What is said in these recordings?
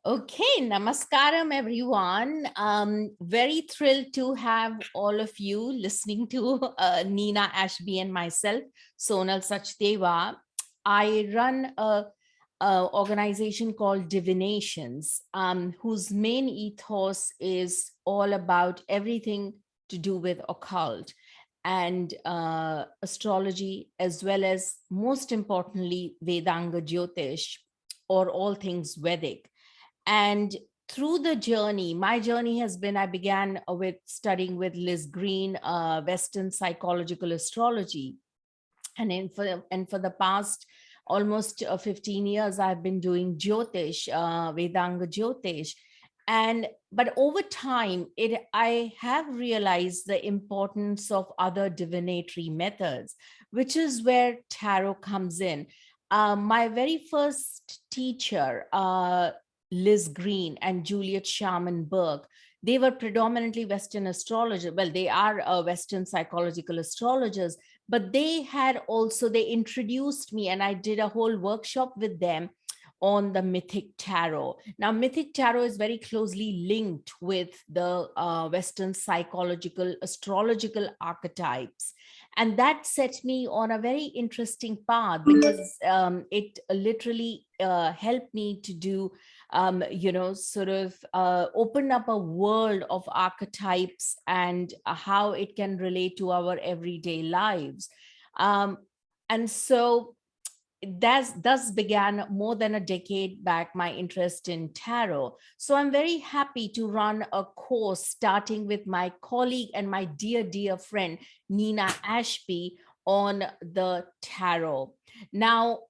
Okay, namaskaram everyone. Very thrilled to have all of you listening to Nina, Ashby, and myself, Sonal Sachdeva. I run a organization called Divinations, whose main ethos is all about everything to do with occult and astrology, as well as, most importantly, Vedanga Jyotish, or all things Vedic. And through the journey, my journey has been, I began with studying with Liz Green, Western psychological astrology. And for the past almost 15 years, I've been doing Jyotish, Vedanga Jyotish. But over time, I have realized the importance of other divinatory methods, which is where tarot comes in. My very first teacher, Liz Green and Juliet Sharman Burke, they were predominantly Western astrologers. Well, they are Western psychological astrologers, but they introduced me, and I did a whole workshop with them on the mythic tarot. Now, mythic tarot is very closely linked with the Western psychological astrological archetypes. And that set me on a very interesting path, because it literally helped me to do open up a world of archetypes and how it can relate to our everyday lives. And so thus began, more than a decade back, my interest in tarot. So I'm very happy to run a course starting with my colleague and my dear friend, Nina Ashby, on the tarot. Now,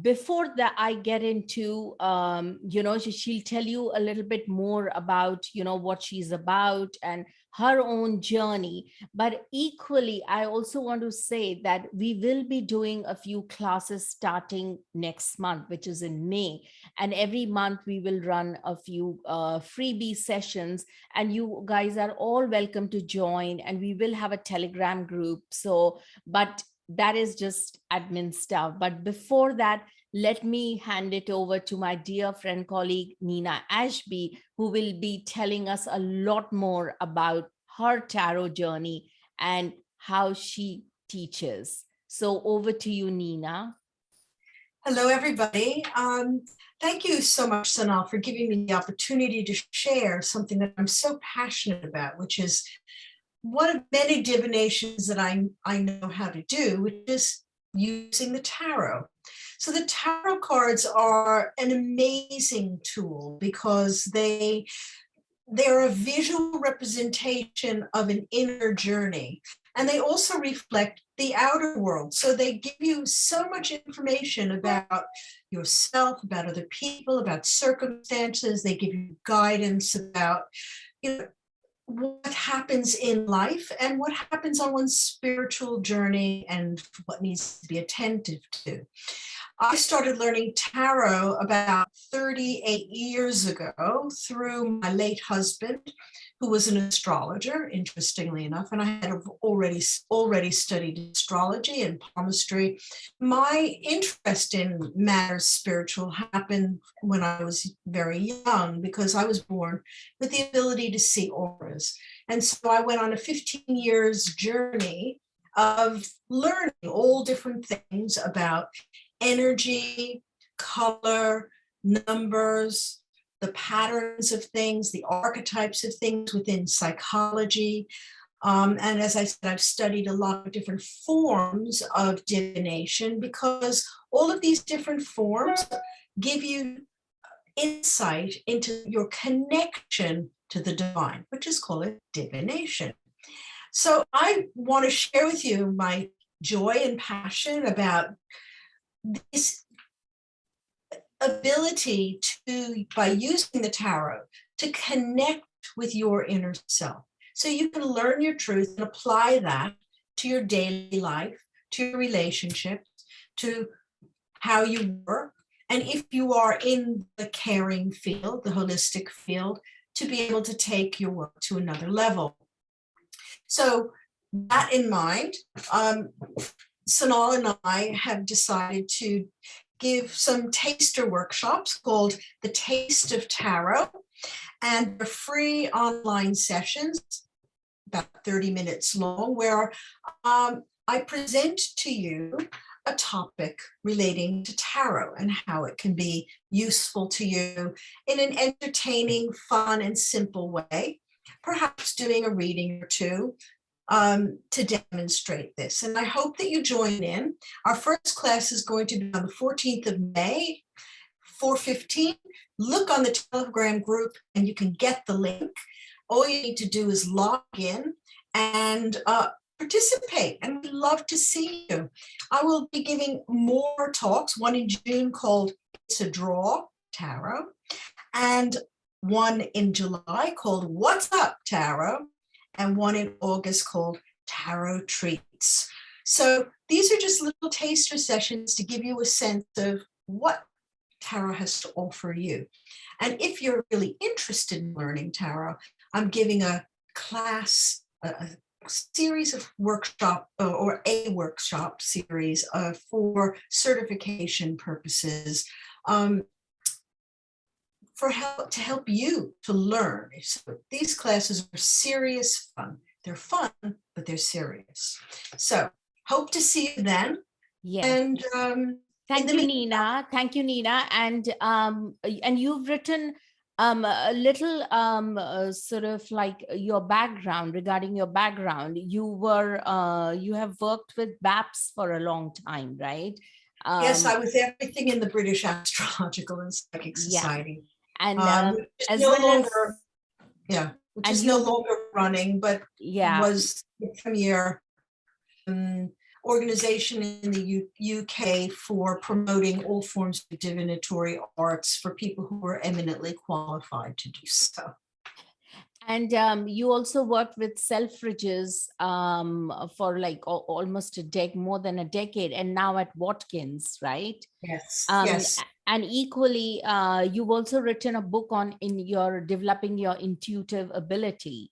before that, I get into, she'll tell you a little bit more about, what she's about and her own journey. But equally, I also want to say that we will be doing a few classes starting next month, which is in May. And every month we will run a few freebie sessions, and you guys are all welcome to join. And we will have a Telegram group. But that is just admin stuff. But before that, let me hand it over to my dear friend, colleague, Nina Ashby, who will be telling us a lot more about her tarot journey and how she teaches. So over to you, Nina. Hello, everybody. Thank you so much, Sanal, for giving me the opportunity to share something that I'm so passionate about, which is one of many divinations that I know how to do, which is using the tarot. So the tarot cards are an amazing tool because they're a visual representation of an inner journey. And they also reflect the outer world. So they give you so much information about yourself, about other people, about circumstances. They give you guidance about, what happens in life and what happens on one's spiritual journey and what needs to be attentive to. I started learning tarot about 38 years ago through my late husband, who was an astrologer, interestingly enough, and I had already studied astrology and palmistry. My interest in matters spiritual happened when I was very young, because I was born with the ability to see auras. And so I went on a 15 years journey of learning all different things about energy, color, numbers, the patterns of things, the archetypes of things within psychology. And as I said, I've studied a lot of different forms of divination, because all of these different forms give you insight into your connection to the divine, which is called divination. So I want to share with you my joy and passion about this ability to, by using the tarot, to connect with your inner self. So you can learn your truth and apply that to your daily life, to your relationships, to how you work. And if you are in the caring field, the holistic field, to be able to take your work to another level. So that in mind, Sanal and I have decided to give some taster workshops called The Taste of Tarot, and they're free online sessions, about 30 minutes long, where I present to you a topic relating to tarot and how it can be useful to you in an entertaining, fun, and simple way, perhaps doing a reading or two to demonstrate this. And I hope that you join in. Our first class is going to be on the 14th of May, 4:15. Look on the Telegram group and you can get the link. All you need to do is log in and participate, and we'd love to see you. I will be giving more talks, one in June called It's a Draw Tarot, and one in July called What's Up Tarot, and one in August called Tarot Treats. So these are just little taster sessions to give you a sense of what tarot has to offer you. And if you're really interested in learning tarot, I'm giving a class, a series of workshop or a workshop series for certification purposes, to help you to learn. So these classes are serious fun. They're fun, but they're serious. So hope to see you then. Yes. And thank you, Nina. Thank you, Nina. And you've written a little sort of like your background, regarding your background. You have worked with BAPS for a long time, right? Yes, I was everything in the British Astrological and Psychic Society. And as no well longer, which is no longer running, but was the premier organization in the UK for promoting all forms of divinatory arts for people who were eminently qualified to do so. And you also worked with Selfridges for like almost more than a decade, and now at Watkins, right? Yes. Yes. And equally, you've also written a book on developing your intuitive ability.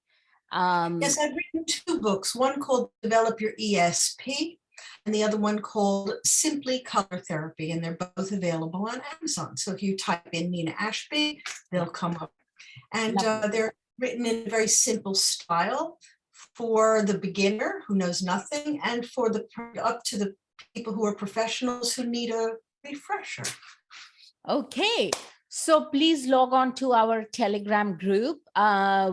Yes, I've written two books, one called Develop Your ESP, and the other one called Simply Color Therapy, and they're both available on Amazon. So if you type in Nina Ashby, they'll come up. And they're written in a very simple style for the beginner who knows nothing, and for up to the people who are professionals who need a refresher. Okay. So please log on to our Telegram group,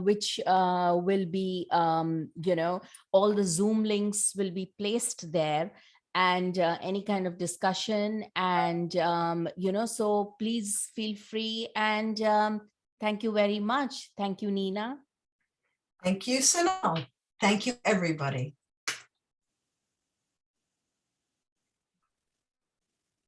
which will be, all the Zoom links will be placed there, and any kind of discussion. And, so please feel free. And thank you very much. Thank you, Nina. Thank you, Sonal. Thank you, everybody.